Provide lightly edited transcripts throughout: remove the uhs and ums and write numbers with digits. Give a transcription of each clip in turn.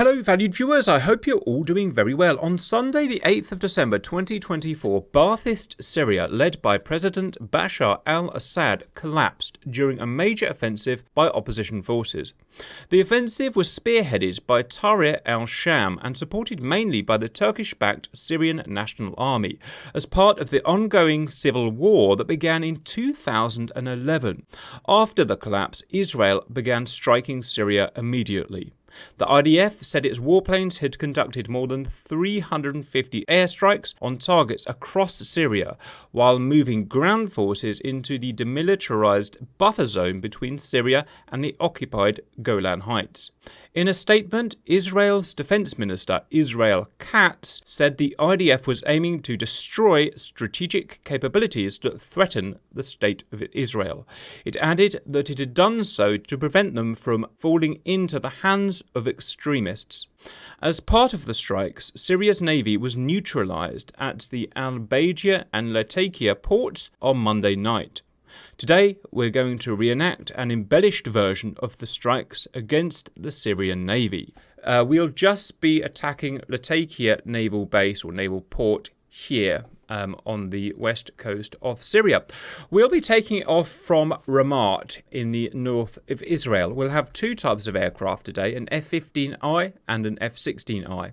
Hello valued viewers, I hope you're all doing very well. On Sunday the 8th of December 2024, Ba'athist Syria, led by President Bashar al-Assad, collapsed during a major offensive by opposition forces. The offensive was spearheaded by Tahrir al-Sham and supported mainly by the Turkish-backed Syrian National Army, as part of the ongoing civil war that began in 2011. After the collapse, Israel began striking Syria immediately. The IDF said its warplanes had conducted more than 350 airstrikes on targets across Syria, while moving ground forces into the demilitarized buffer zone between Syria and the occupied Golan Heights. In a statement, Israel's Defense Minister Israel Katz said the IDF was aiming to destroy strategic capabilities that threaten the state of Israel. It added that it had done so to prevent them from falling into the hands of extremists. As part of the strikes, Syria's Navy was neutralized at the al-Bayja and Latakia ports on Monday night. Today, we're going to reenact an embellished version of the strikes against the Syrian Navy. We'll just be attacking Latakia naval base or naval port here on the west coast of Syria. We'll be taking it off from Ramat in the north of Israel. We'll have two types of aircraft today, an F-15I and an F-16I.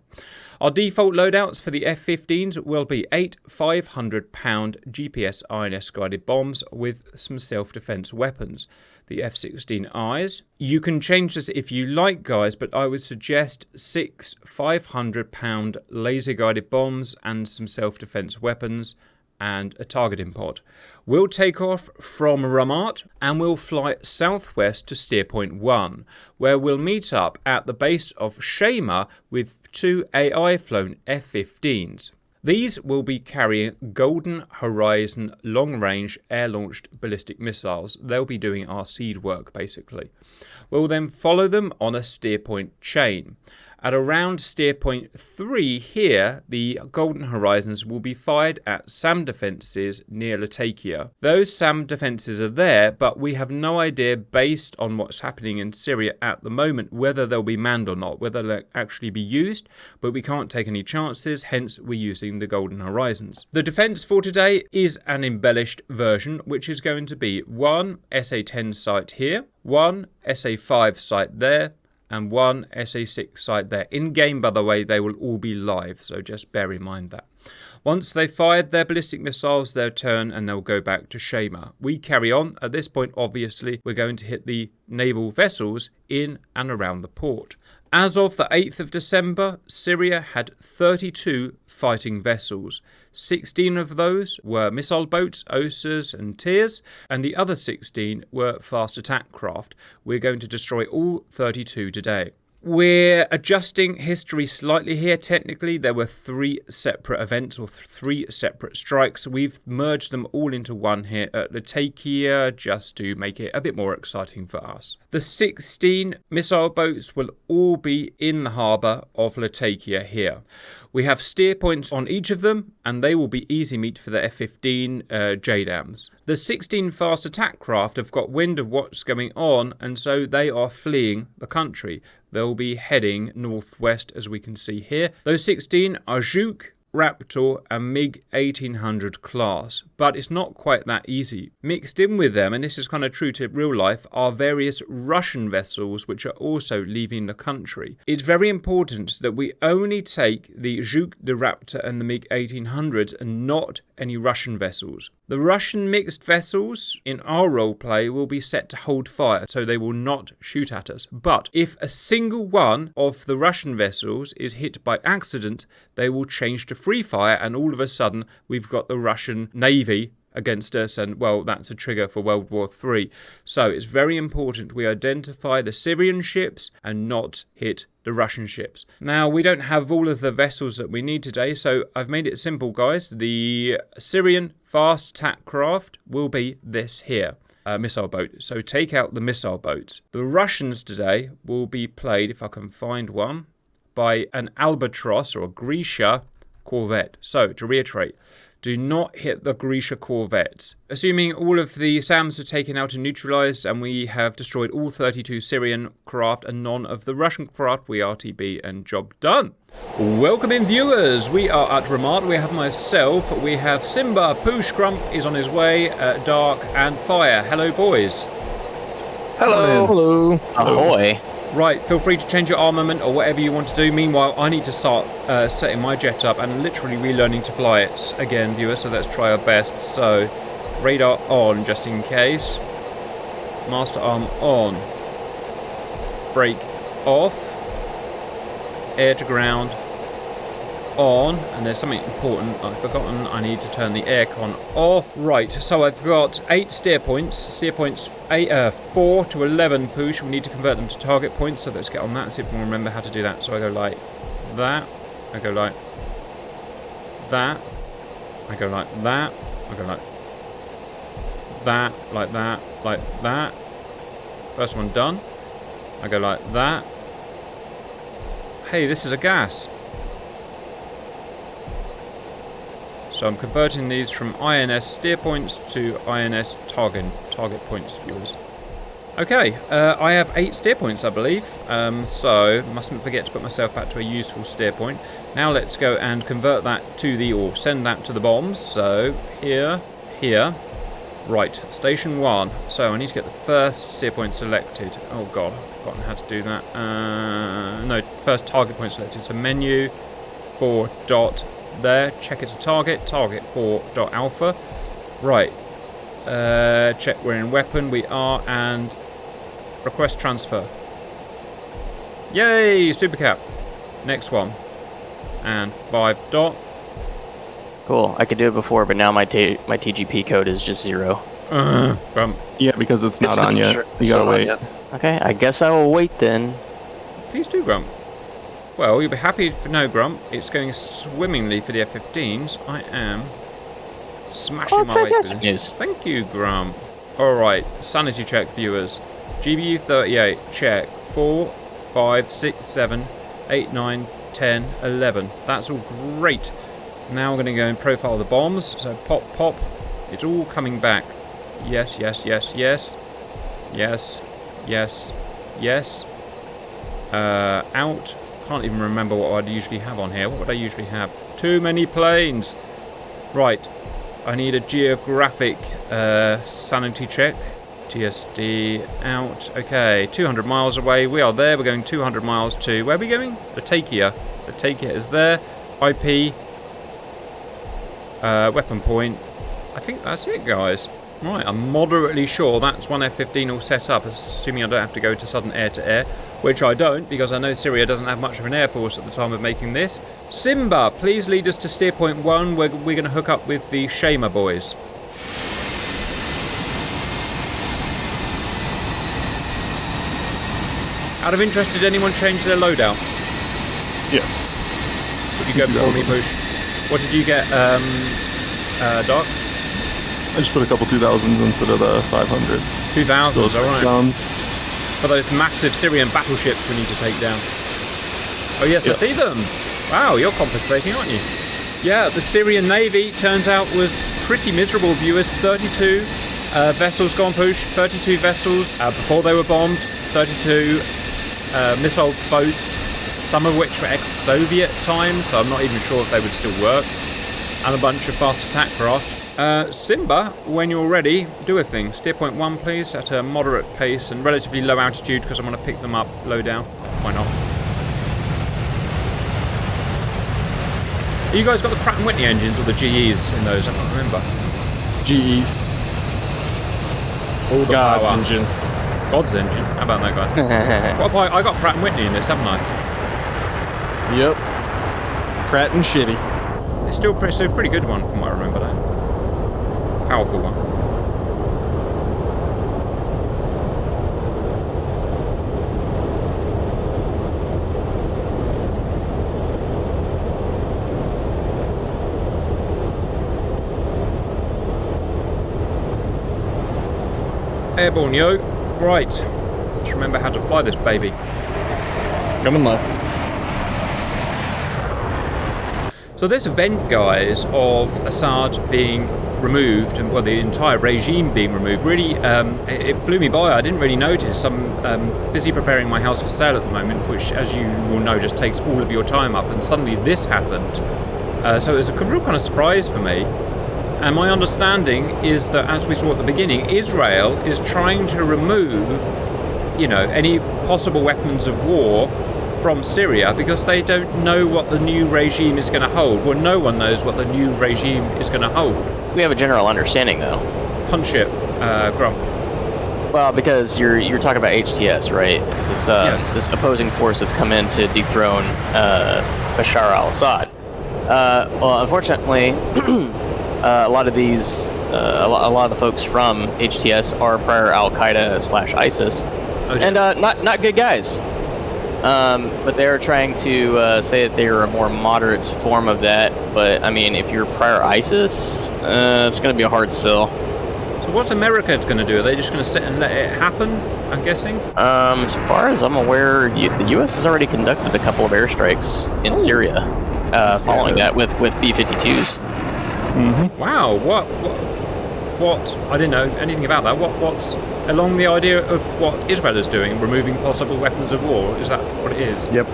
Our default loadouts for the F-15s will be 8 500-pound GPS INS guided bombs with some self-defense weapons. The F-16Is, you can change this if you like, guys, but I would suggest 6 500-pound laser guided bombs and some self-defense weapons and a targeting pod. We'll take off from Ramat and we'll fly southwest to steer point 1, where we'll meet up at the base of Shema with two AI-flown F-15s. These will be carrying Golden Horizon long-range air-launched ballistic missiles. They'll be doing our seed work, basically. We'll then follow them on a steer point chain. At around steer point 3 here, the Golden Horizons will be fired at SAM defences near Latakia. Those SAM defences are there, but we have no idea, based on what's happening in Syria at the moment, whether they'll be manned or not, whether they'll actually be used, but we can't take any chances, hence we're using the Golden Horizons. The defence for today is an embellished version, which is going to be one SA-10 site here, one SA-5 site there, and one SA-6 site there. In game, by the way, they will all be live, so just bear in mind that. Once they fired their ballistic missiles, they'll turn and they'll go back to Shema. We carry on. At this point, obviously, we're going to hit the naval vessels in and around the port. As of the 8th of December, Syria had 32 fighting vessels. 16 of those were missile boats, Osas and Tirs, and the other 16 were fast attack craft. We're going to destroy all 32 today. We're adjusting history slightly here. Technically, there were 3 separate events or 3 separate strikes. We've merged them all into one here at Latakia just to make it a bit more exciting for us. The 16 missile boats will all be in the harbour of Latakia here. We have steer points on each of them, and they will be easy meat for the F-15 JDAMs. The 16 fast attack craft have got wind of what's going on, and so they are fleeing the country. They'll be heading northwest, as we can see here. Those 16 are Zhuk, Raptor and MiG 1800 class, but it's not quite that easy. Mixed in with them, and this is kind of true to real life, are various Russian vessels which are also leaving the country. It's very important that we only take the Zhuk, the Raptor and the MiG 1800s and not any Russian vessels. The Russian mixed vessels in our roleplay will be set to hold fire, so they will not shoot at us. But if a single one of the Russian vessels is hit by accident, they will change to free fire, and all of a sudden we've got the Russian Navy against us, and well, that's a trigger for World War III. So it's very important we identify the Syrian ships and not hit the Russian ships. Now, we don't have all of the vessels that we need today, so I've made it simple, guys. The Syrian fast attack craft will be this here. Missile boat. So take out the missile boats. The Russians today will be played, if I can find one, by an Albatross or a Grisha corvette. So to reiterate, Do not hit the Grisha corvette. Assuming all of the SAMs are taken out and neutralised and we have destroyed all 32 Syrian craft and none of the Russian craft, we RTB and job done. Welcome in, viewers. We are at Ramat. We have myself, we have Simba, Poosh, Grump is on his way, Dark and Fire. Hello, boys. Hello. Hello. Ahoy. Right, feel free to change your armament or whatever you want to do. Meanwhile, I need to start setting my jet up and literally relearning to fly it again, viewers, so let's try our best. So, radar on, just in case. Master arm on. Brake off. Air to ground on. And there's something important I've forgotten. I need to turn the aircon off. Right, so I've got 8 steer points. Steer points 4 to 11 push. We need to convert them to target points, so let's get on that and see if we can remember how to do that. So I go like that. I go like that. I go like that. I go like that, like that, like that. First one done. I go like that. Hey, this is a gas. So I'm converting these from INS steer points to INS target points, viewers. Okay, I have 8 steer points, I believe. So mustn't forget to put myself back to a useful steer point. Now let's go and convert that to or send that to the bombs. So here. Right, station 1. So I need to get the first steer point selected. Oh god, I've forgotten how to do that. No, first target point selected. So menu 4 dot there. Check it's a target. Target 4 dot alpha. Right. Check we're in weapon. We are, and request transfer. Yay! Super cap. Next one. And 5 dot. Cool. I could do it before, but now my TGP code is just 0. Yeah, because it's not on yet. You gotta wait. Okay, I guess I will wait then. Please do, Grump. Well, you'll be happy for no, Grump. It's going swimmingly for the F-15s. I am smashing my way fantastic through. news. Thank you, Grump. Alright, sanity check, viewers. GBU 38, check. 4, 5, 6, 7, 8, 9, 10, 11. That's all great. Now we're going to go and profile the bombs. So pop, pop. It's all coming back. Yes, yes, yes, yes. Yes, yes, yes. Out. Can't even remember what I'd usually have on here. What would I usually have? Too many planes. Right. I need a geographic sanity check. TSD out. Okay, 200 miles away. We are there. We're going 200 miles to... Where are we going? Latakia. Latakia is there. IP. Weapon point. I think that's it, guys. Right, I'm moderately sure that's one F-15 all set up, assuming I don't have to go to sudden air-to-air, which I don't, because I know Syria doesn't have much of an air force at the time of making this. Simba, please lead us to steer point 1, where we're going to hook up with the Shema boys. Out of interest, did anyone change their loadout? Yes. Would you go before me, Push? What did you get, Doc? I just put a couple 2000s instead of the 500s. 2000s, alright. For those massive Syrian battleships we need to take down. Oh yes, yep. I see them. Wow, you're compensating, aren't you? Yeah, the Syrian Navy, turns out, was pretty miserable, viewers. 32 vessels gone, Push. 32 vessels before they were bombed. 32 missile boats, some of which were ex-Soviet times, so I'm not even sure if they would still work. And a bunch of fast attack craft. Simba, when you're ready, do a thing. Steer point 1, please, at a moderate pace and relatively low altitude, because I want to pick them up low down. Why not? You guys got the Pratt & Whitney engines or the GEs in those? I can't remember. GEs. All the God's power. engine. God's engine? How about that, guy? What if I got Pratt & Whitney in this, haven't I? Yep. Pratt and shitty. It's still a pretty good one from what I remember, though. Powerful one. Airborne, yo. Right. Let's remember how to fly this baby. Coming left. So this event, guys, of Assad being removed, and well, the entire regime being removed, really, it flew me by. I didn't really notice. I'm busy preparing my house for sale at the moment, which, as you will know, just takes all of your time up, and suddenly this happened. So it was a real kind of surprise for me. And my understanding is that, as we saw at the beginning, Israel is trying to remove, any possible weapons of war from Syria because they don't know what the new regime is going to hold. Well, no one knows what the new regime is going to hold. We have a general understanding, though. Punch it, Grump. Well, because you're talking about HTS, right? It's this Yes. this opposing force that's come in to dethrone Bashar al-Assad. Well, unfortunately, a lot of these, a lot of the folks from HTS are prior Al-Qaeda/ISIS, and not good guys. But they're trying to say that they are a more moderate form of that. But I mean, if you're prior ISIS, it's going to be a hard sell. So what's America going to do? Are they just going to sit and let it happen, I'm guessing? As far as I'm aware, the U.S. has already conducted a couple of airstrikes in Syria, following that with B-52s. Mm-hmm. Wow, what? I didn't know anything about that. What's along the idea of what Israel is doing, removing possible weapons of war? Is that what it is? Yep.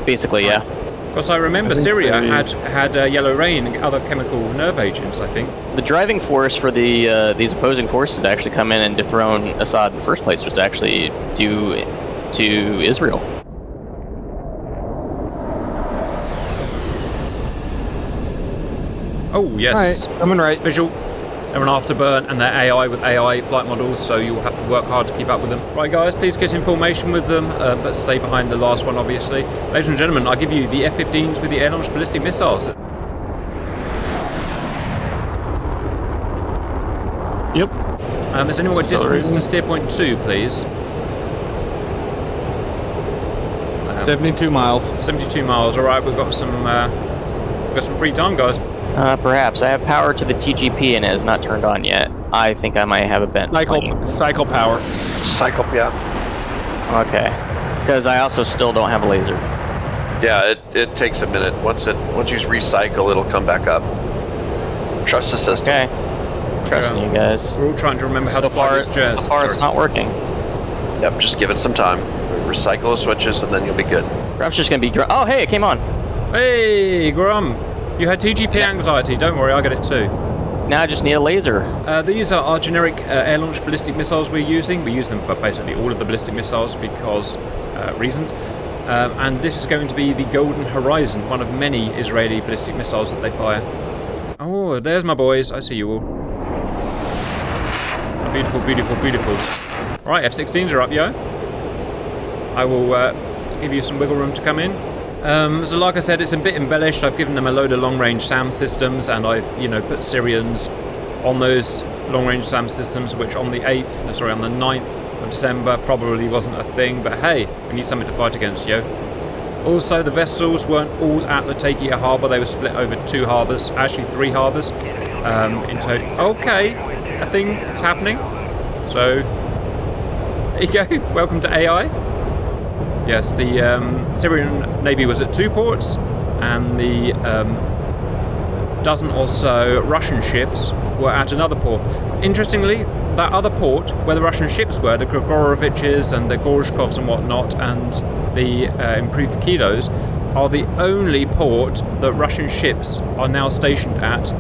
Basically, yeah. Because I remember Syria had yellow rain and other chemical nerve agents, I think. The driving force for these opposing forces to actually come in and dethrone Assad in the first place was actually due to Israel. Oh, yes. All right, coming right. Visual. They're an afterburn and they're AI with AI flight models, so you'll have to work hard to keep up with them. Right, guys, please get in formation with them, but stay behind the last one, obviously. Ladies and gentlemen, I give you the F-15s with the air-launched ballistic missiles. Yep. Is anyone got distance to steer point 2, please? 72 miles. 72 miles. All right, we've got some free time, guys. Perhaps. I have power to the TGP and it is not turned on yet. I think I might have a bent plane. Cycle power. Cycle, yeah. Okay. Because I also still don't have a laser. Yeah, it takes a minute. Once you recycle, it'll come back up. Trust the system. Okay. Trusting you guys. We're all trying to remember how to fly this jet. So far, it's not working. Yep, just give it some time. Recycle the switches, and then you'll be good. Perhaps just gonna be. Oh, hey, it came on. Hey, Grum. You had TGP anxiety. Don't worry, I get it too. Now I just need a laser. These are our generic air-launched ballistic missiles we're using. We use them for basically all of the ballistic missiles because reasons. And this is going to be the Golden Horizon, one of many Israeli ballistic missiles that they fire. Oh, there's my boys. I see you all. Oh, beautiful, beautiful, beautiful. All right, F-16s are up, yo. I will give you some wiggle room to come in. So like I said, it's a bit embellished. I've given them a load of long-range SAM systems, and I've, put Syrians on those long-range SAM systems, which on the 9th of December probably wasn't a thing, but hey, we need something to fight against, yo. Also, the vessels weren't all at Latakia Harbour. They were split over 2 harbours, actually 3 harbours in total. Okay, a thing is happening. So, there you go. Welcome to AI. Yes, the Syrian Navy was at 2 ports, and the dozen or so Russian ships were at another port. Interestingly, that other port, where the Russian ships were, the Grigoroviches and the Gorshkovs and whatnot, and the improved Kilos, are the only port that Russian ships are now stationed at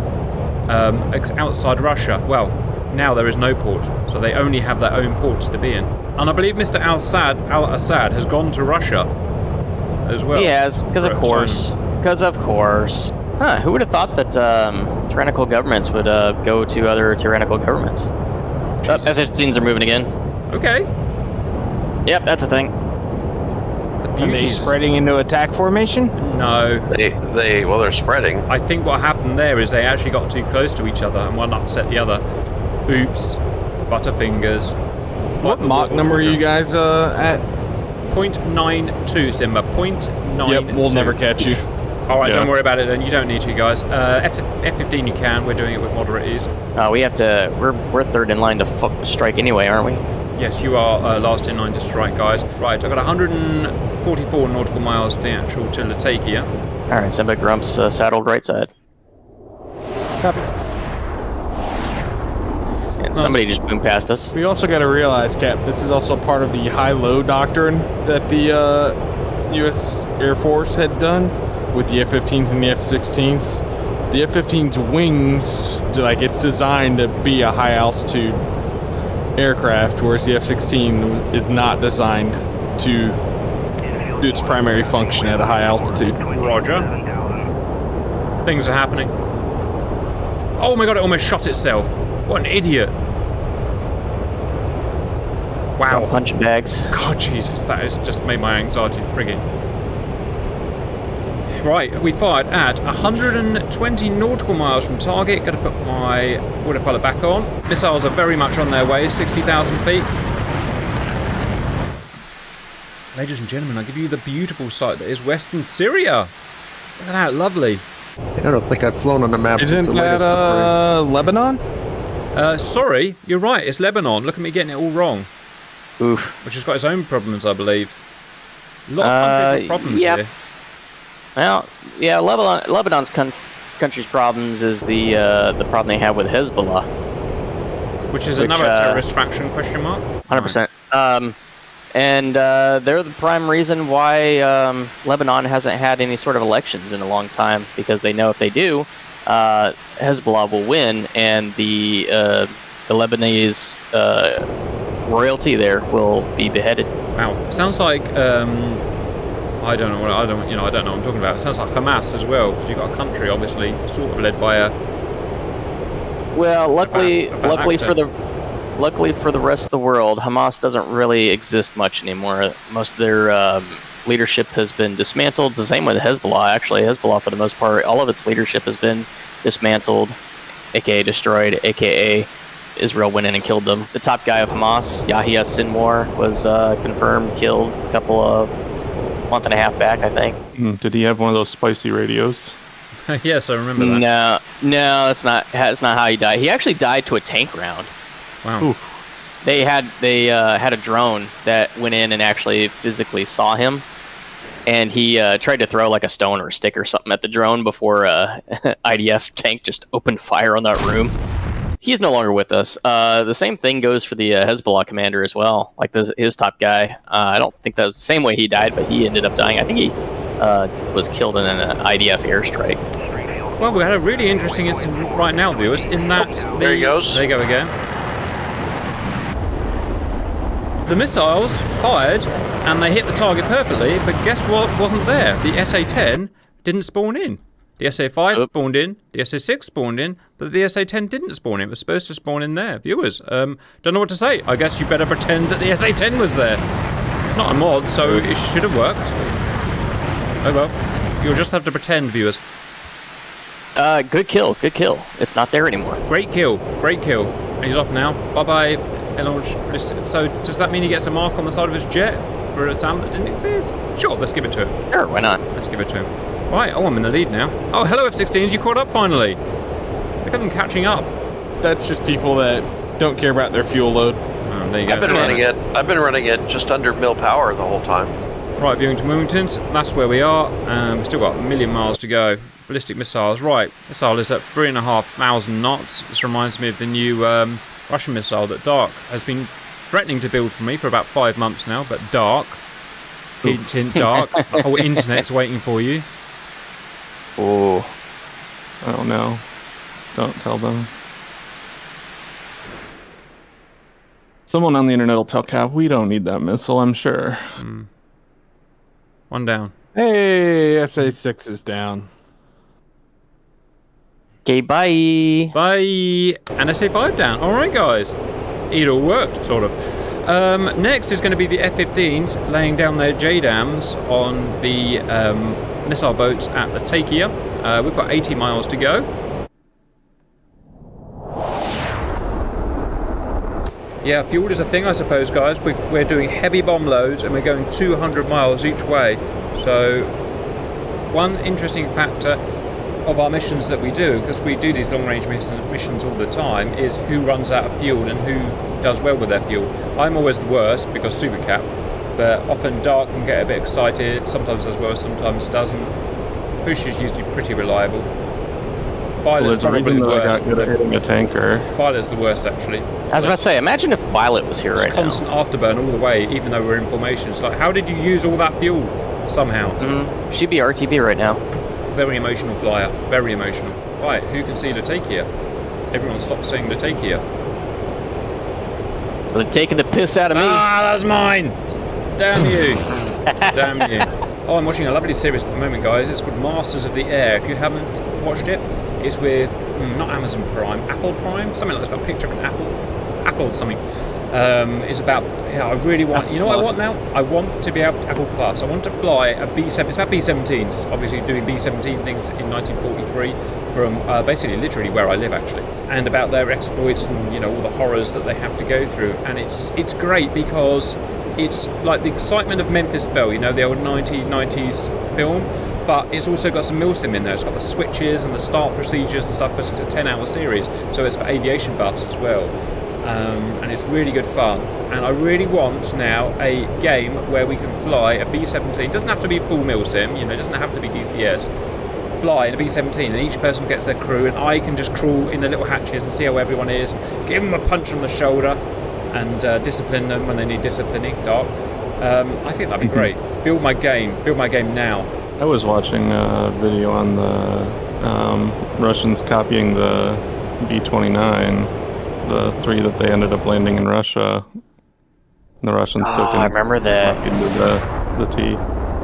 outside Russia. Well, now there is no port, so they only have their own ports to be in. And I believe Mr. al-Assad has gone to Russia as well. He has, because of course. Because of course. Huh, who would have thought that tyrannical governments would go to other tyrannical governments? F-15s are moving again. Okay. Yep, that's a thing. Are they spreading into attack formation? No. They're spreading. I think what happened there is they actually got too close to each other and one upset the other. Oops. Butterfingers. What Mach number are you guys at? 0.92, Simba. 0.92. Yep, we'll never catch you. Alright, don't worry about it then. You don't need to, guys. F-15 you can. We're doing it with moderate ease. We have to... We're third in line to strike anyway, aren't we? Yes, you are last in line to strike, guys. Right, I've got 100 44 nautical miles the actual to Latakia. All right, send back Grumps saddled right side. Copy. And somebody just boomed past us. We also got to realize, Cap, this is also part of the high-low doctrine that the U.S. Air Force had done with the F-15s and the F-16s. The F-15's wings, it's designed to be a high-altitude aircraft, whereas the F-16 is not designed to do its primary function at a high altitude. Roger. Things are happening. Oh my god, it almost shot itself. What an idiot. Wow. Punch bags. God, Jesus, that has just made my anxiety frigging. Right, we fired at 120 nautical miles from target. Got to put my autopilot back on. Missiles are very much on their way, 60,000 feet. Ladies and gentlemen, I give you the beautiful sight that is Western Syria. Look at that, lovely. I don't think I've flown on the map since Isn't the latest that upgrade. Lebanon? Sorry, you're right, it's Lebanon. Look at me getting it all wrong. Oof. Which has got its own problems, I believe. A lot of countries have problems here. Well, yeah, Lebanon's country's problems is the problem they have with Hezbollah. Which is another terrorist faction, question mark? 100%. And they're the prime reason why Lebanon hasn't had any sort of elections in a long time, because they know if they do, Hezbollah will win, and the Lebanese royalty there will be beheaded. Wow, sounds like I don't know what I'm talking about. It sounds like Hamas as well, because you've got a country obviously sort of led by a. Well, luckily for actor. Luckily for the rest of the world, Hamas doesn't really exist much anymore. Most of their leadership has been dismantled. The same with Hezbollah, actually. Hezbollah, for the most part, all of its leadership has been dismantled, aka destroyed, aka Israel went in and killed them. The top guy of Hamas, Yahya Sinwar, was confirmed killed a month and a half back, I think. Did he have one of those spicy radios? Yes, I remember that. No, that's not how he died. He actually died to a tank round. Wow. Ooh. They had a drone that went in and actually physically saw him, and he tried to throw like a stone or a stick or something at the drone before IDF tank just opened fire on that room. He's no longer with us. The same thing goes for the Hezbollah commander as well. Like his top guy. I don't think that was the same way he died, but he ended up dying. I think he was killed in an IDF airstrike. Well, we had a really interesting incident right now, viewers, in that... There he goes. There you go again. The missiles fired, and they hit the target perfectly, but guess what wasn't there? The SA-10 didn't spawn in. The SA-5 spawned in, the SA-6 spawned in, but the SA-10 didn't spawn in. It was supposed to spawn in there. Viewers, don't know what to say. I guess you better pretend that the SA-10 was there. It's not a mod, so it should have worked. Oh well. You'll just have to pretend, viewers. Good kill. It's not there anymore. Great kill. And he's off now. Bye-bye. Ballistic. So does that mean he gets a mark on the side of his jet for a sound that didn't exist? Sure, let's give it to him. Sure, why not? Let's give it to him. Right, I'm in the lead now. Oh, hello F-16s, you caught up finally. Look at them catching up. That's just people that don't care about their fuel load. Oh, there you go. I've been running it just under mil power the whole time. Right, viewing to Wilmington, that's where we are. We've still got a million miles to go. Ballistic missiles, right. Missile is at 3,500 knots. This reminds me of the new Russian missile that Dark has been threatening to build for me for about 5 months now, but Dark, hint, Dark, the whole internet's waiting for you. Oh, I don't know. Don't tell them. Someone on the internet will tell Cav, we don't need that missile, I'm sure. One down. Hey, SA-6 is down. Okay, bye. Bye. And SA-5 down. All right, guys. It all worked, sort of. Next is going to be the F-15s laying down their JDAMs on the missile boats at Latakia. We've got 80 miles to go. Yeah, fuel is a thing, I suppose, guys. We're doing heavy bomb loads and we're going 200 miles each way. So, one interesting factor of our missions that we do, because we do these long-range missions all the time, is who runs out of fuel and who does well with their fuel. I'm always the worst because Super Cap, but often Dark can get a bit excited, sometimes as well, sometimes doesn't. Push is usually pretty reliable. Violet's Well, there's a probably reason the that I worst. got good at hitting a tanker. Violet's the worst, actually. I was about to say, imagine if Violet was here right now. Constant afterburn all the way, even though we're in formation. It's like, how did you use all that fuel? Somehow. She'd be RTB right now. Very emotional flyer. Very emotional. Right, who can see Latakia? Everyone stop saying Latakia. They're taking the piss out of me. Ah, that was mine! Damn you. Damn you. Oh, I'm watching a lovely series at the moment, guys. It's called Masters of the Air. If you haven't watched it, it's with, not Amazon Prime, Apple Prime? Something like that. It's got a picture of an apple. Apple something. It's about, yeah, I really want, you know what I want now? I want to be able to, Apple Plus. I want to fly a B-7, it's about B-17s. Obviously doing B-17 things in 1943 from basically literally where I live, actually. And about their exploits and, you know, all the horrors that they have to go through. And it's great because it's like the excitement of Memphis Belle, you know, the old 1990s film, but it's also got some milsim in there. It's got the switches and the start procedures and stuff, because it's a 10-hour series, so it's for aviation buffs as well. And it's really good fun. And I really want now a game where we can fly a B-17. It doesn't have to be full milsim, you know, it doesn't have to be DCS. Fly in a B-17 and each person gets their crew, and I can just crawl in the little hatches and see how everyone is, give them a punch on the shoulder, and discipline them when they need disciplining. Dark. I think that'd be great. Build my game now. I was watching a video on the Russians copying the B-29, the 3 that they ended up landing in Russia. The Russians took I remember that. the T.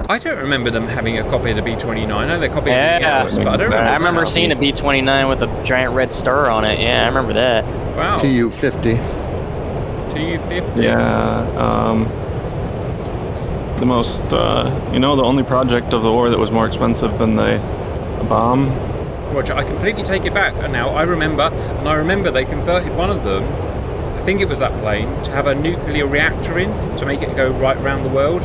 I don't remember them having a copy of the B-29. I know they copied something else, but I don't remember. I remember seeing a B-29 with a giant red star on it. Yeah, I remember that. Wow. Tu-50. Tu-50. Yeah. The most, you know, the only project of the war that was more expensive than a bomb. Roger, I completely take it back. And now I remember they converted one of them, I think it was that plane, to have a nuclear reactor in to make it go right around the world.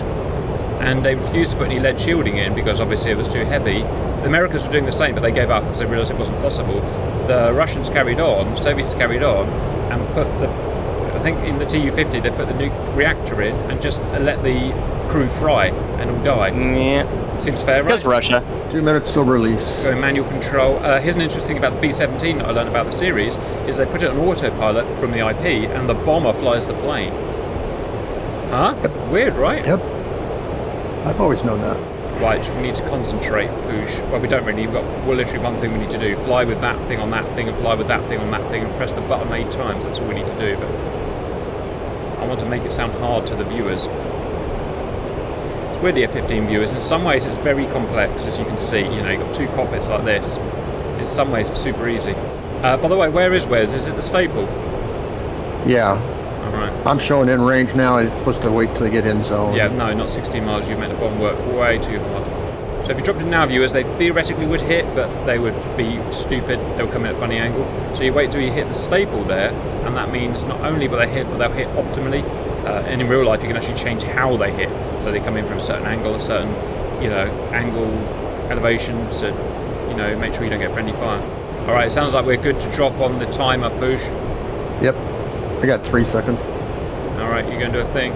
And they refused to put any lead shielding in because obviously it was too heavy. The Americans were doing the same, but they gave up because they realised it wasn't possible. The Russians carried on, Soviets carried on, and put I think in the Tu-50 they put the nuke reactor in and just let the crew fry and all die. Yeah. Seems fair, right? Because Russia. 2 minutes till release. Go in manual control. Here's an interesting thing about the B-17 that I learned about the series, is they put it on autopilot from the IP and the bomber flies the plane. Huh? Yep. Weird, right? Yep. I've always known that. Right, we need to concentrate, Poosh. Well, we don't really. We're literally one thing we need to do. Fly with that thing on that thing and fly with that thing on that thing and press the button 8 times. That's all we need to do. But I want to make it sound hard to the viewers. We're the F-15 viewers. In some ways, it's very complex, as you can see. You know, you've got 2 cockpits like this. In some ways, it's super easy. By the way, where is Wes? Is it the staple? Yeah. All right. I'm showing in range now. I'm supposed to wait till they get in zone. Yeah, no, not 16 miles. You've made the bomb work way too hard. So if you dropped it now, viewers, they theoretically would hit, but they would be stupid. They'll come in at a funny angle. So you wait till you hit the staple there, and that means not only will they hit, but they'll hit optimally. And in real life, you can actually change how they hit. So they come in from a certain angle, a certain, you know, angle, elevation, to, you know, make sure you don't get friendly fire. All right, it sounds like we're good to drop on the timer, Poosh. Yep. I got 3 seconds. All right, you're going to do a thing.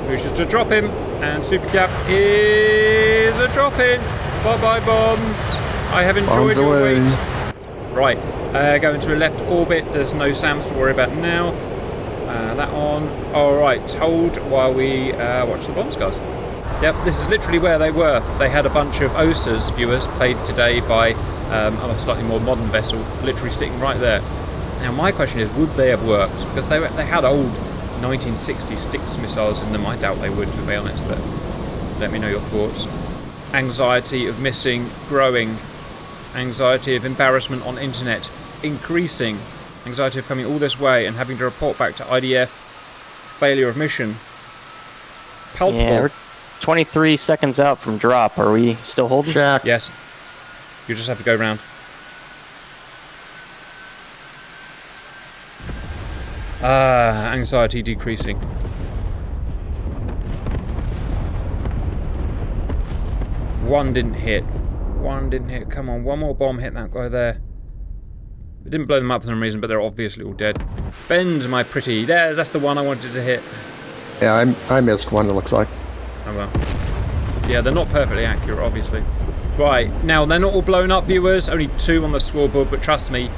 Poosh is to drop him, and Supercap is a drop in. Bye-bye, bombs. I have enjoyed Bombs your away. wait. Right, going to a left orbit. There's no SAMs to worry about now. That on. All right, hold while we watch the bombs, guys. Yep, this is literally where they were. They had a bunch of OSAs, viewers, played today by a slightly more modern vessel, literally sitting right there. Now, my question is, would they have worked? Because they had old 1960 Styx missiles in them. I doubt they would, to be honest, but let me know your thoughts. Anxiety of missing, growing. Anxiety of embarrassment on internet, increasing. Anxiety of coming all this way and having to report back to IDF. Failure of mission. Palpable. Yeah, we're 23 seconds out from drop. Are we still holding? Shack. Yes. You just have to go round. Anxiety decreasing. One didn't hit. Come on, one more bomb hit that guy there. It didn't blow them up for some reason, but they're obviously all dead. Bend, my pretty. That's the one I wanted to hit. Yeah, I missed one, it looks like. Oh well. Yeah, they're not perfectly accurate, obviously. Right, now they're not all blown up, viewers. Only 2 on the scoreboard, but trust me,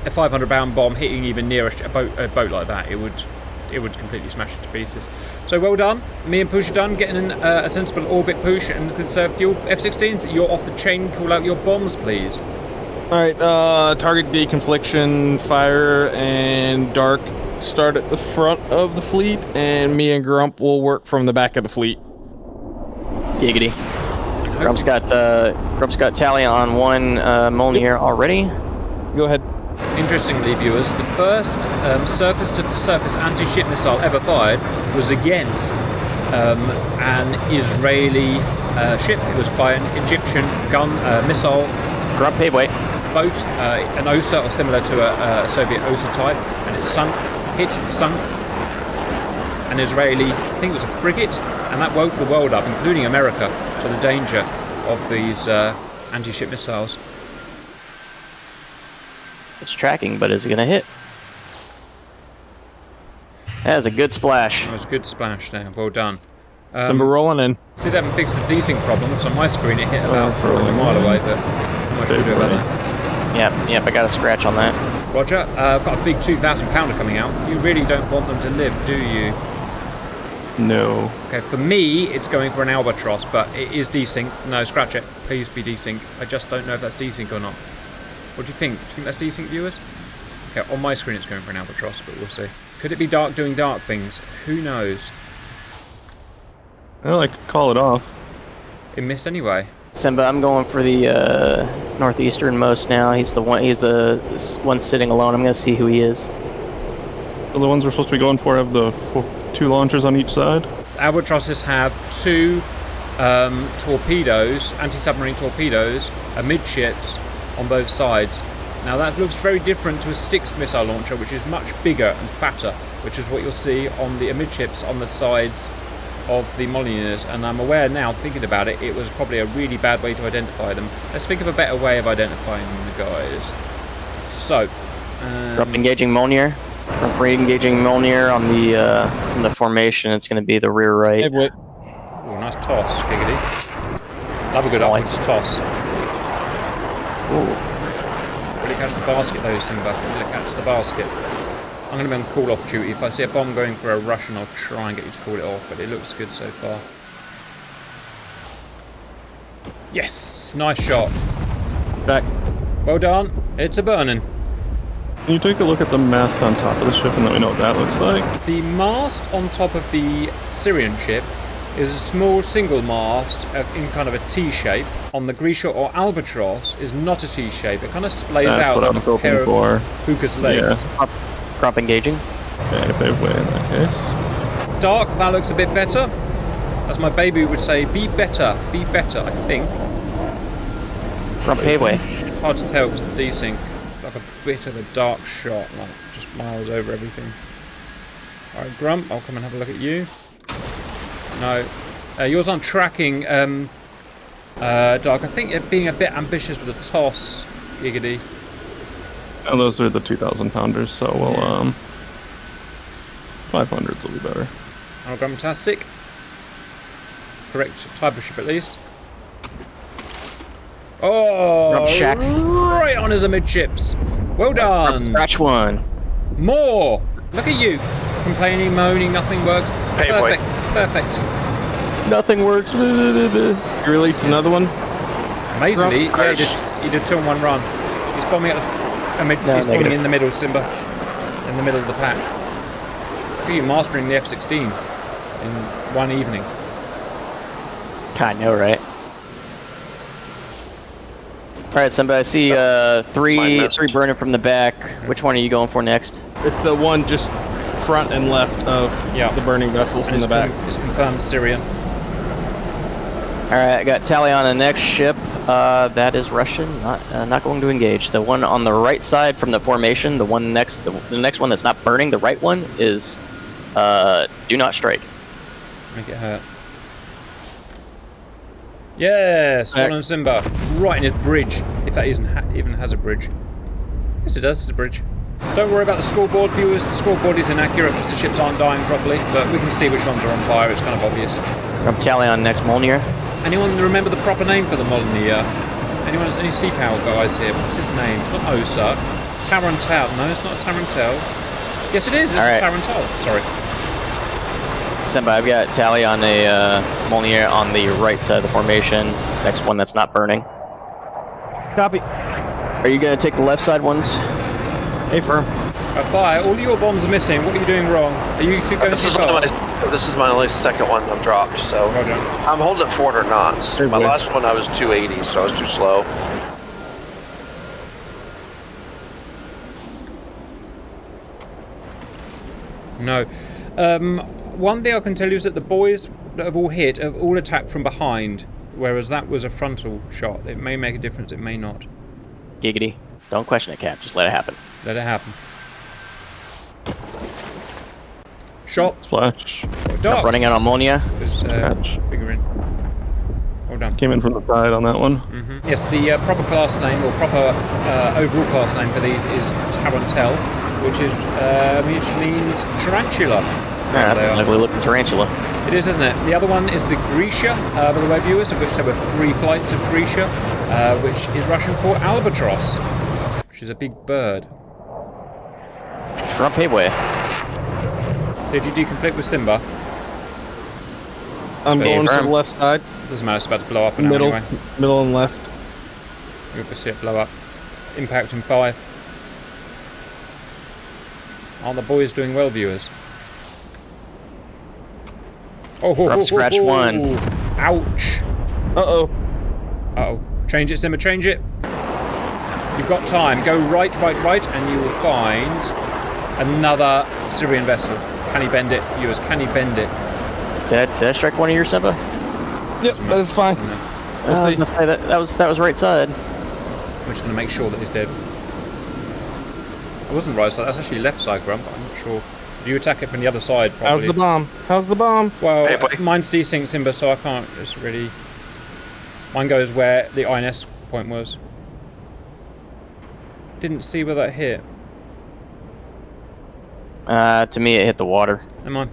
a 500-pound bomb hitting even near a boat like that, it would completely smash it to pieces. So well done. Me and Push are done, getting a sensible orbit push and conserve fuel. F-16s, you're off the chain. Call out your bombs, please. Alright, target deconfliction, fire, and dark start at the front of the fleet, and me and Grump will work from the back of the fleet. Giggity. Grump's got tally on 1 Mjolnir already. Go ahead. Interestingly, viewers, the first surface-to-surface anti-ship missile ever fired was against an Israeli ship. It was by an Egyptian missile Grump, pave way. boat, an OSA or similar to a Soviet OSA type, and it sunk, an Israeli, I think it was a frigate, and that woke the world up, including America, to the danger of these anti-ship missiles. It's tracking, but is it going to hit? That was a good splash. That was a good splash there, well done. Simba rolling in. See, they haven't fixed the desync problem, because on my screen it hit about a mile away, but not much to do about that. Yep, I got a scratch on that. Roger, I've got a big 2,000 pounder coming out. You really don't want them to live, do you? No. Okay, for me, it's going for an albatross, but it is desync. No, scratch it. Please be desync. I just don't know if that's desync or not. What do you think? Do you think that's desync, viewers? Okay, on my screen it's going for an albatross, but we'll see. Could it be dark doing dark things? Who knows? Well, I could call it off. It missed anyway. Simba, I'm going for the northeasternmost now. He's the one sitting alone. I'm going to see who he is. So the ones we're supposed to be going for have the 2 launchers on each side? Albatrosses have 2 torpedoes, anti-submarine torpedoes, amidships on both sides. Now that looks very different to a Styx missile launcher, which is much bigger and fatter, which is what you'll see on the amidships on the sides of the Mjolnirs, and I'm aware now, thinking about it, it was probably a really bad way to identify them. Let's think of a better way of identifying the guys. So, Drop engaging Mjolnir. Drop re-engaging Mjolnir on the from the formation. It's going to be the rear right. oh, nice toss, Giggity. Love a good upwards toss. Ooh. Really catch the basket though, Simba. Really catch the basket. I'm going to be on call-off duty. If I see a bomb going for a Russian, I'll try and get you to call it off, but it looks good so far. Yes! Nice shot. Back. Well done. It's a burning. Can you take a look at the mast on top of the ship and let me know what that looks like? The mast on top of the Syrian ship is a small single mast in kind of a T shape. On the Grisha or Albatross is not a T shape. It kind of splays out like a pair of hookah's legs. Yeah. Drop engaging. Okay, pave way in that case. Dark, that looks a bit better. As my baby would say, be better, I think. Drop paveway. Hard to tell because the desync, like a bit of a dark shot, like just miles over everything. Alright, Grump, I'll come and have a look at you. No. Yours aren't tracking, Dark. I think it being a bit ambitious with a toss, Giggity. Oh, those are the 2,000 pounders, so we'll, 500s will be better. Oh, Grumtastic. Correct type of ship at least. Oh, Grump shack. Right on his amidships. Well done. Scratch one. More. Look at you. Complaining, moaning, nothing works. Perfect. Perfect. Nothing works. You released another one? Amazingly, yeah, he did 2 in 1 run. He's bombing at the he's bombing in the middle, Simba. In the middle of the pack. Look at you mastering the F-16 in one evening. I know, right? Alright, Simba, I see three burning from the back. Which one are you going for next? It's the one just front and left of the burning vessels in the back. It's confirmed Syrian. Alright, I got tally on the next ship. That is Russian, not going to engage. The one on the right side from the formation, the one next, the next one that's not burning, the right one is do not strike. Make it hurt. Yes, one on Simba, right in his bridge, if that even has a bridge. Yes, it does. It's a bridge. Don't worry about the scoreboard, viewers. The scoreboard is inaccurate because the ships aren't dying properly, but we can see which ones are on fire. It's kind of obvious. Grump Tally on next Molnier. Anyone remember the proper name for the Molnier? Anyone? Any Sea Power guys here? What's his name? It's not Osa. Tarantel. No, it's not Tarantel. Yes, it is. It's All right. Tarantel. Sorry. Simba, I've got Tally on a Molnier on the right side of the formation. Next one that's not burning. Copy. Are you going to take the left side ones? Hey, firm. Fire. All your bombs are missing. What are you doing wrong? Are you two going too fast? This is my only second one I've dropped, so Roger. I'm holding at 400 knots. Very My good. last one I was 280, so I was too slow. No. One thing I can tell you is that the boys that have all hit have all attacked from behind, whereas that was a frontal shot. It may make a difference, it may not. Giggity. Don't question it, Cap. Just let it happen. Let it happen. Shot. Splash. Darts. Running out on Molnier. Was, Scratch. figuring. Well done. Came in from the side on that one. Yes, the proper class name, or proper overall class name for these is Tarantel, which means tarantula. Yeah, that's They an are. ugly looking tarantula. It is, isn't it? The other one is the Grisha, by the way, viewers, of which there were 3 flights of Grisha, which is Russian for albatross, which is a big bird. Grump Paveway. Did you deconflict with Simba? I'm Stay going to firm. the left side. Doesn't matter, it's about to blow up now Middle, anyway. middle and left. You'll see it blow up. Impact in 5. Aren't the boys doing well, viewers? Oh, Grump scratch 1. Ouch. Uh-oh. Uh-oh. Change it, Simba, change it. You've got time. Go right, and you will find another Syrian vessel. Can he bend it, viewers? Can he bend it? Did I strike one of your Simba? Yep, that's fine. I We'll was see. gonna say that was right side. I'm just going to make sure that he's dead. It wasn't right side, that's actually left side, Grump. I'm not sure. If you attack it from the other side, probably. How's the bomb? How's the bomb? Well, Hey, buddy. mine's desynced, Simba, so I can't just really... Mine goes where the INS point was. Didn't see where that hit. To me, it hit the water. Never mind.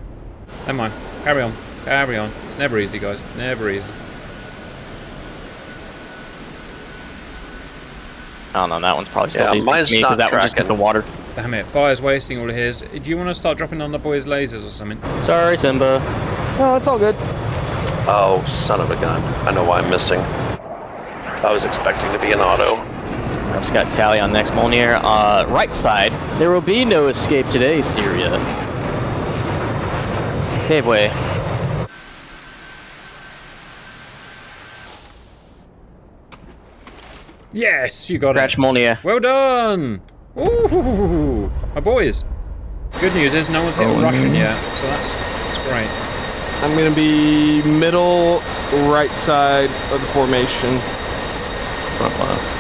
Never mind. Carry on. Carry on. It's never easy, guys. Never easy. I don't know. That one's probably still Yeah, decent mine's to me not because that one just hit the tracking. water. Damn it. Fire's wasting all of his. Do you want to start dropping on the boys' lasers or something? Sorry, Simba. No, it's all good. Oh, son of a gun. I know why I'm missing. I was expecting to be an auto. Grump's got Tally on next Molnier. Right side. There will be no escape today, Syria. Paveway. Yes, you got Scratch it. Molnier. Well done. Ooh, my boys. Good news is no one's hit Russian yet, so that's great. I'm going to be middle, right side of the formation. Front left.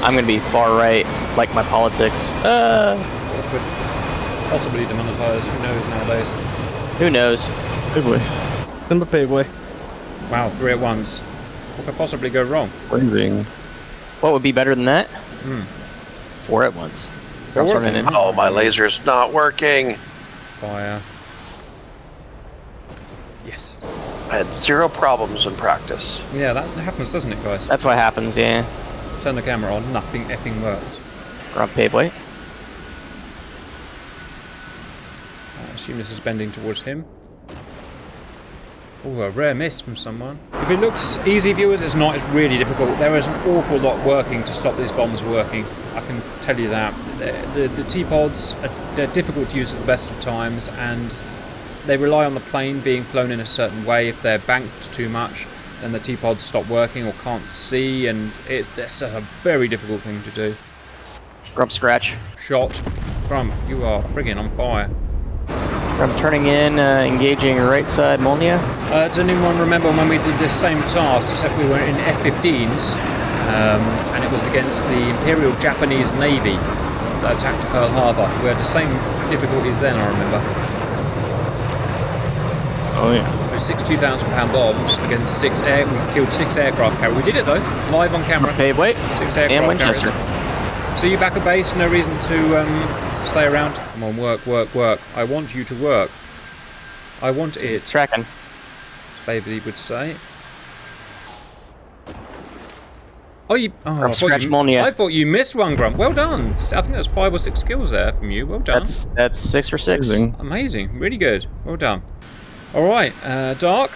I'm gonna be far right, like my politics. Could possibly demonetize. Who knows nowadays? Who knows? Paveway. Simba Paveway. Wow, 3 at once. What could possibly go wrong? Waving. What would be better than that? 4 at once. Grump's running in. Oh, my laser's not working. Fire. Yes. I had 0 problems in practice. Yeah, that happens, doesn't it, guys? That's what happens, yeah. Turn the camera on, nothing effing works. Grump Paveway. I assume this is bending towards him. Oh, a rare miss from someone. If it looks easy, viewers, it's not. It's really difficult. There is an awful lot working to stop these bombs working. I can tell you that. The T-pods, they're difficult to use at the best of times, and they rely on the plane being flown in a certain way. If they're banked too much, then the T-pods stop working or can't see, and that's a very difficult thing to do. Grump scratch. Shot. Grump, you are friggin' on fire. Grump turning in, engaging right side Molnier. Does anyone remember when we did this same task, except we were in F-15s, and it was against the Imperial Japanese Navy that attacked Pearl Harbor. We had the same difficulties then, I remember. Oh yeah. It was 6 2,000-pound bombs against 6 we killed 6 aircraft carriers. We did it though, live on camera. Paveway. 6 And aircraft Winchester. carriers. So you back at base, no reason to stay around. Come on, work, work, work. I want you to work. I want it. Tracking. Baby would say. Oh, From scratch ammonia. I thought you missed one, Grump. Well done. I think that's 5 or 6 kills there from you. Well done. That's 6 for 6. Amazing. Really good. Well done. All right, Dark.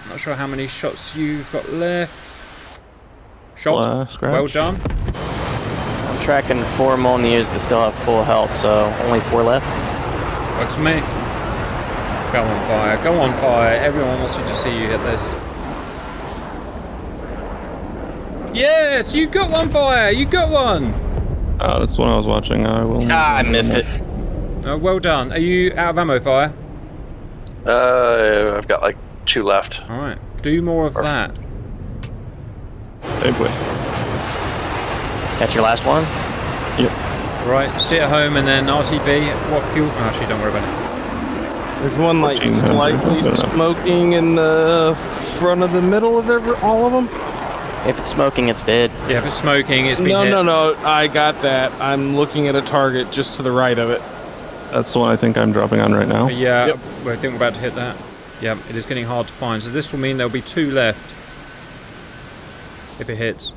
Not sure how many shots you've got left. Shot. Scratch. Well done. I'm tracking 4 ammonias that still have full health, so only 4 left. Works for me. Go on fire. Go on fire. Everyone wants you to see you hit this. Yes, you got one fire. You got one. Oh, that's the one I was watching. I will. I missed it. Well done. Are you out of ammo, fire? I've got like 2 left. All right. Do more of that. Safely. That's your last one? Yep. Right. Sit at home and then RTB. What fuel? Oh, actually, don't worry about it. There's one like 1400. slightly smoking in the front of the middle of all of them. If it's smoking, it's dead. Yeah, if it's smoking, it's been hit. No. I got that. I'm looking at a target just to the right of it. That's the one I think I'm dropping on right now. Yeah, Yep. I think we're about to hit that. Yeah, it is getting hard to find. So this will mean there'll be 2 left. If it hits.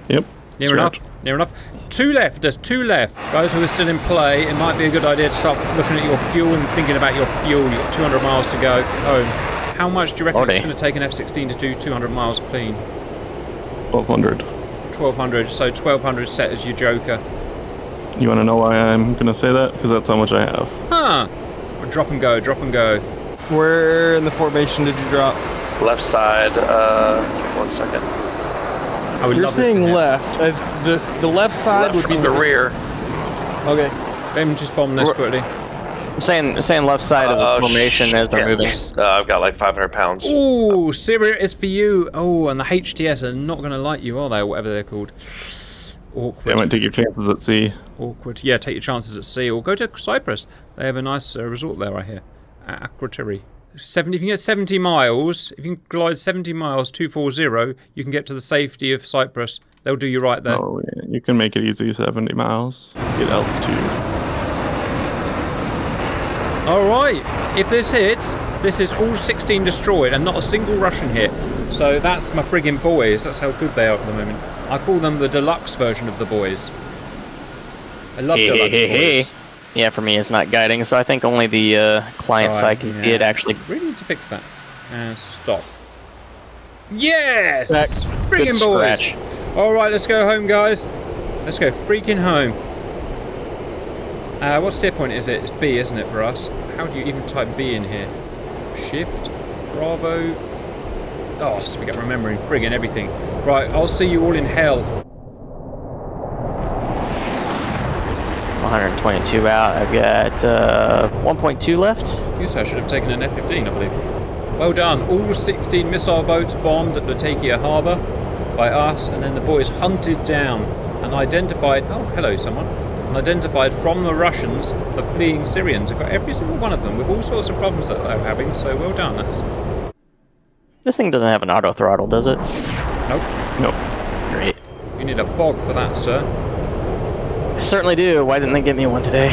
Yep. Near Scratch. enough. Near enough. 2 left. There's 2 left. Guys who are still in play, it might be a good idea to start looking at your fuel and thinking about your fuel. You've got 200 miles to go home. How much do you reckon it's going to take an F-16 to do 200 miles clean? 1200. 1200. So 1200 set as your joker. You want to know why I'm going to say that? Because that's how much I have. Huh. Well, drop and go. Drop and go. Where in the formation did you drop? Left side. 1 second. I would You're love this to saying hit. left. As the left side Left would be from the rear. Okay. Let me just bomb this quickly. I'm saying left side of the formation as they're moving. I've got like 500 pounds. Ooh, Syria is for you. Oh, and the HTS are not going to like you, are they? Or whatever they're called. Awkward. Yeah, I might take your chances at sea. Awkward. Yeah, take your chances at sea, or go to Cyprus. They have a nice resort there, I hear. At Akrotiri. If you can get 70 miles, if you can glide 70 miles, 240, you can get to the safety of Cyprus. They'll do you right there. Oh, yeah. You can make it easy, 70 miles. Get altitude. Alright, if this hits, this is all 16 destroyed and not a single Russian hit. So that's my friggin' boys. That's how good they are at the moment. I call them the deluxe version of the boys. I love deluxe boys. Yeah, for me it's not guiding, so I think only the client side can see it actually. Really need to fix that. And stop. Yes! Good Friggin' boys! scratch. Alright, let's go home, guys. Let's go freaking home. What steer point is it? It's B, isn't it, for us? How do you even type B in here? Shift, Bravo. Oh, so we get remembering friggin' everything. Right, I'll see you all in hell. 122 out. I've got 1.2 left. Yes, I should have taken an F-15, I believe. Well done. All 16 missile boats bombed at Latakia Harbour by us, and then the boys hunted down and identified... Oh, hello, someone. And identified from the Russians the fleeing Syrians. I've got every single one of them with all sorts of problems that they're having, so well done. That's... This thing doesn't have an auto throttle, does it? Nope. Nope. Great. You need a bog for that, sir. I certainly do. Why didn't they give me one today?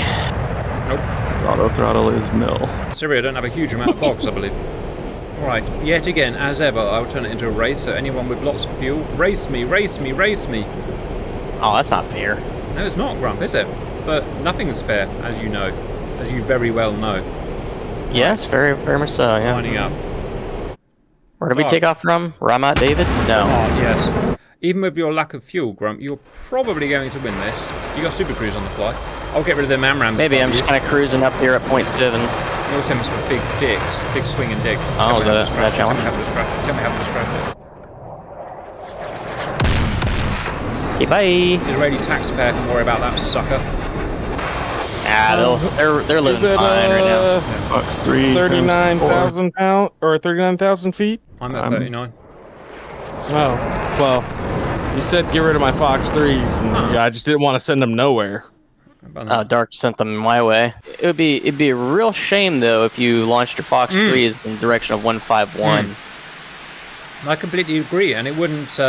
Nope. Auto throttle is mill. Syria don't have a huge amount of bogs, I believe. Right, yet again, as ever, I'll turn it into a race, so anyone with lots of fuel, race me, race me, race me. Oh, that's not fair. No, it's not, Grump, is it? But nothing's fair, as you know. As you very well know. Yes, very, very much so, yeah. Lining up. Where did we take off from? Ramat David? No. Oh, yes. Even with your lack of fuel, Grump, you're probably going to win this. You got Super Cruise on the fly. I'll get rid of them AMRAMs. Maybe I'm just kind of cruising up here at 0.7. You also have some big dicks. Big swinging dick. Oh, is that challenge? Tell me how to describe it. Okay, bye. The Israeli taxpayer can worry about that sucker. Ah, they're living Is it, fine right now. Fox 3. 39,000 pound or 39,000 feet? I'm at 39. Oh, well, you said get rid of my Fox 3s, and yeah, I just didn't want to send them nowhere. Oh, Dark sent them my way. It'd be a real shame though if you launched your Fox 3s in the direction of 151. I completely agree, and it wouldn't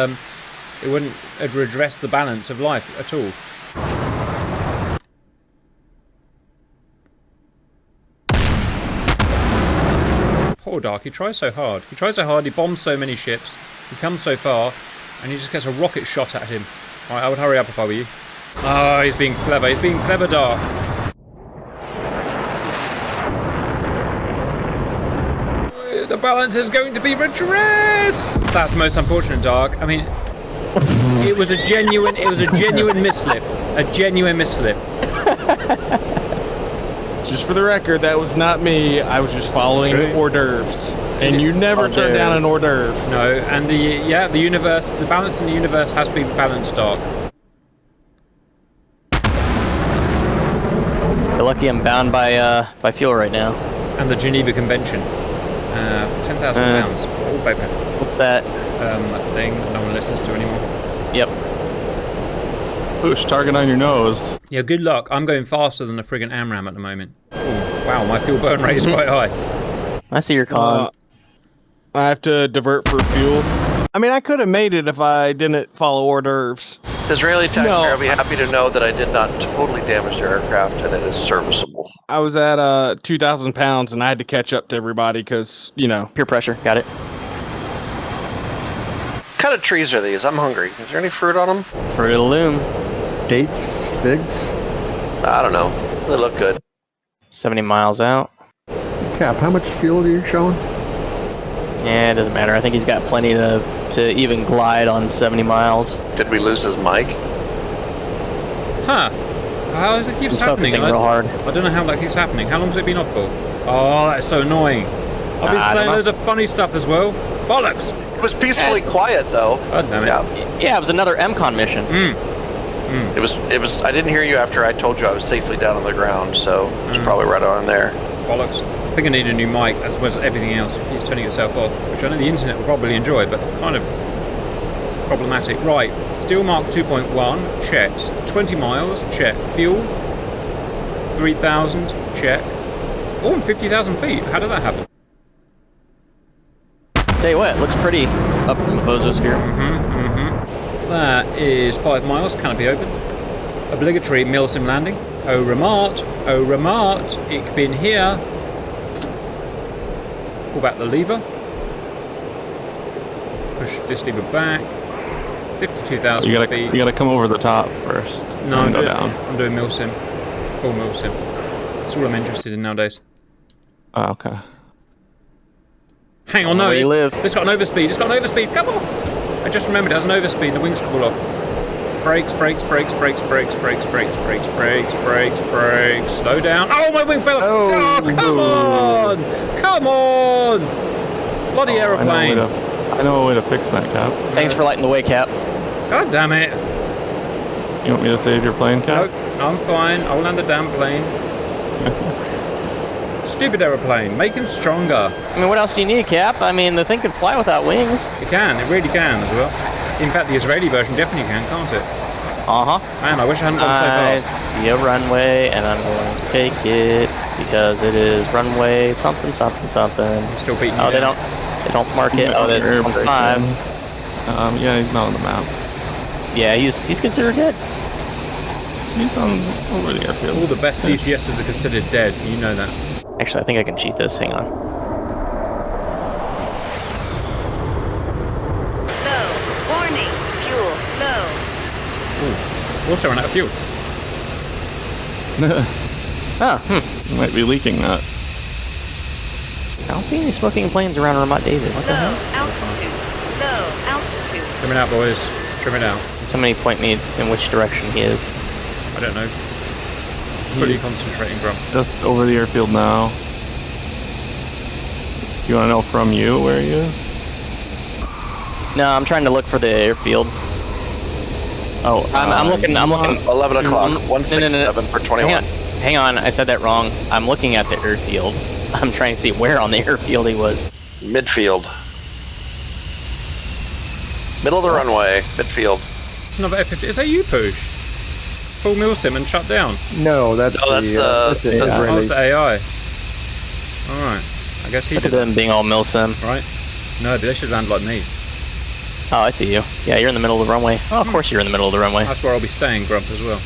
It wouldn't redress the balance of life at all. Poor Dark, he tries so hard. He tries so hard, he bombs so many ships, he comes so far, and he just gets a rocket shot at him. Alright, I would hurry up if I were you. Oh, he's being clever. He's being clever, Dark. The balance is going to be redressed. That's most unfortunate, Dark. I mean, it was a genuine mislip. A genuine mislip. Just for the record, that was not me. I was just following hors d'oeuvres. And you never turn down an hors d'oeuvre. No, and the universe, the balance in the universe has been balanced, Dark. You're lucky I'm bound by fuel right now. And the Geneva Convention. 10,000 pounds. All paper. What's that? A thing that no one listens to anymore. Yep. Push target on your nose. Yeah, good luck. I'm going faster than a friggin' AMRAAM at the moment. Ooh, wow, my fuel burn rate is quite high. I see your cons. I have to divert for fuel. I mean, I could have made it if I didn't follow hors d'oeuvres. Israeli taxpayer will be happy to know that I did not totally damage their aircraft and it is serviceable. I was at 2,000 pounds and I had to catch up to everybody because, you know. Peer pressure. Got it. What kind of trees are these? I'm hungry. Is there any fruit on them? Fruit of the loom. Dates, figs. I don't know. They look good. 70 miles out. Cap, how much fuel are you showing? Yeah, it doesn't matter. I think he's got plenty to even glide on 70 miles. Did we lose his mic? Huh. How does it keep He's happening? focusing real hard. I don't know how that keeps happening. How long has it been off for? Oh, that's so annoying. I've been saying loads of funny stuff as well. Bollocks! It was peacefully quiet though. God damn it. Yeah, it was another MCON mission. It was. I didn't hear you after I told you I was safely down on the ground, so it was probably right on there. Bollocks. I think I need a new mic as well as everything else. It keeps turning itself off, which I know the internet will probably enjoy, but kind of problematic. Right, Steel Mark 2.1, check. 20 miles, check. Fuel, 3,000, check. Oh, and 50,000 feet. How did that happen? Tell you what, it looks pretty up from the bozosphere. That is 5 miles, canopy open. Obligatory Milsim landing. Oh, Ramat, ich bin here. Pull back the lever. Push this lever back. 52,000 feet. You gotta come over the top first. No, and go down. I'm doing Milsim. Full Milsim. That's all I'm interested in nowadays. Oh, okay. Hang on, no, Where you live. it's got an overspeed. It's got an overspeed. Come off! I just remembered it has an overspeed. The wings could fall off. Brakes. Slow down. Oh, my wing fell off. Oh, come on! Bloody aeroplane. I know a way to fix that, Cap. Thanks for lighting the way, Cap. God damn it. You want me to save your plane, Cap? Nope, I'm fine. I'll land the damn plane. Stupid aeroplane. Make him stronger. I mean, what else do you need, Cap? I mean, the thing can fly without wings. It can. It really can as well. In fact, the Israeli version definitely can, can't it? Man, I wish I hadn't gone so I fast. see a runway, and I'm going to take it because it is runway something. Still beating you They down. don't mark it. Oh, that's Air 5. Yeah, he's not on the map. Yeah, he's considered dead. He's on over the airfield. All the best DCSs are considered dead. You know that. Actually, I think I can cheat this. Hang on. Low. Warning. Fuel low. Ooh. Also ran out of fuel. You might be leaking that. I don't see any smoking planes around Ramat David. What the Low hell? altitude. Low altitude. Trim it out, boys. Trim it out. Somebody point me in which direction he is. I don't know. Fully concentrating, bro. Just over the airfield now. You want to know from you where he is? No, I'm trying to look for the airfield. Oh, I'm looking. 11 o'clock. 167 for 21. Hang on, I said that wrong. I'm looking at the airfield. I'm trying to see where on the airfield he was. Midfield. Middle of the runway. Midfield. It's another F-50. Is that you, Poosh? Full Milsim and shut down. No, that's No, that's the the- Oh, Israeli. it's the AI. Alright. I guess he Look did at them being all milsim. that, right? No, but they should land like me. Oh, I see you. Yeah, you're in the middle of the runway. Oh, of course you're in the middle of the runway. That's where I'll be staying, Grump, as well.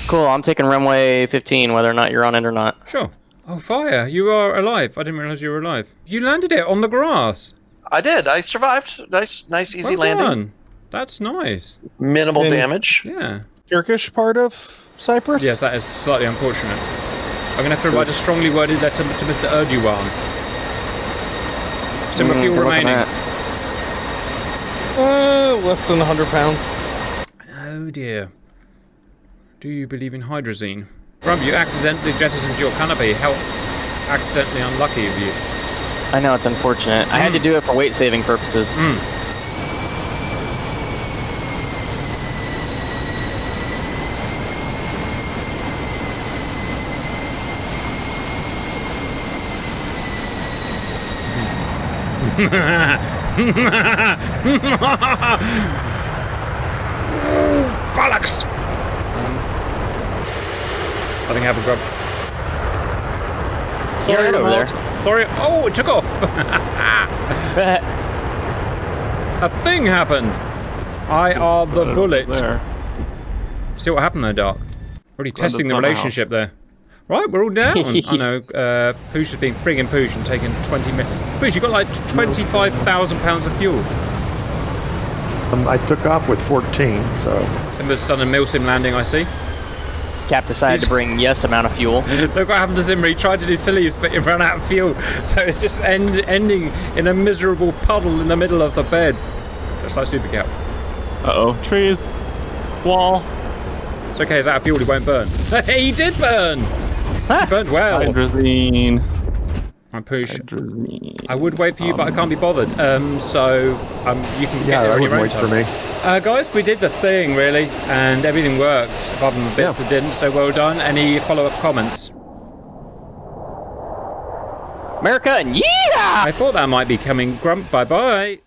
Cool, I'm taking runway 15, whether or not you're on it or not. Sure. Oh, fire! You are alive. I didn't realize you were alive. You landed it on the grass. I did. I survived. Nice, easy Well landing. done. That's nice. Minimal And- damage. Yeah. Turkish part of Cyprus? Yes, that is slightly unfortunate. I'm going to have to write a strongly worded letter to Mr. Erdogan. Similar fuel Good luck on remaining. that. Less than 100 pounds. Oh dear. Do you believe in hydrazine? Grump, you accidentally jettisoned your canopy. How accidentally unlucky of you. I know, it's unfortunate. I had to do it for weight saving purposes. Bollocks! Nothing happened, Grump. Sorry, right over Lamont. there. Sorry. Oh, it took off. A thing happened. I are the bullet. There. See what happened though, Dark? Really testing the it's on the relationship there. Right, we're all down. I know. Poosh has been frigging Poosh and taken 20 minutes. Poosh, you got like 25,000 pounds of fuel. I took off with 14, so Simba's done a Milsim landing, I see. Cap decided to bring yes amount of fuel. Look what happened to Zimri. He tried to do sillies, but he ran out of fuel. So it's just ending in a miserable puddle in the middle of the bed. Just like Super Cap. Uh-oh. Trees. Wall. It's okay, he's out of fuel, he won't burn. He did burn! He burned well. Hydrazine. My Poosh. Hydrazine. I would wait for you, but I can't be bothered. You can get yeah, there that on your wouldn't own wait time. for me. Guys, we did the thing, really, and everything worked, apart from the bits that didn't, so well done. Any follow-up comments? America and yeah! I thought that might be coming. Grump, bye-bye.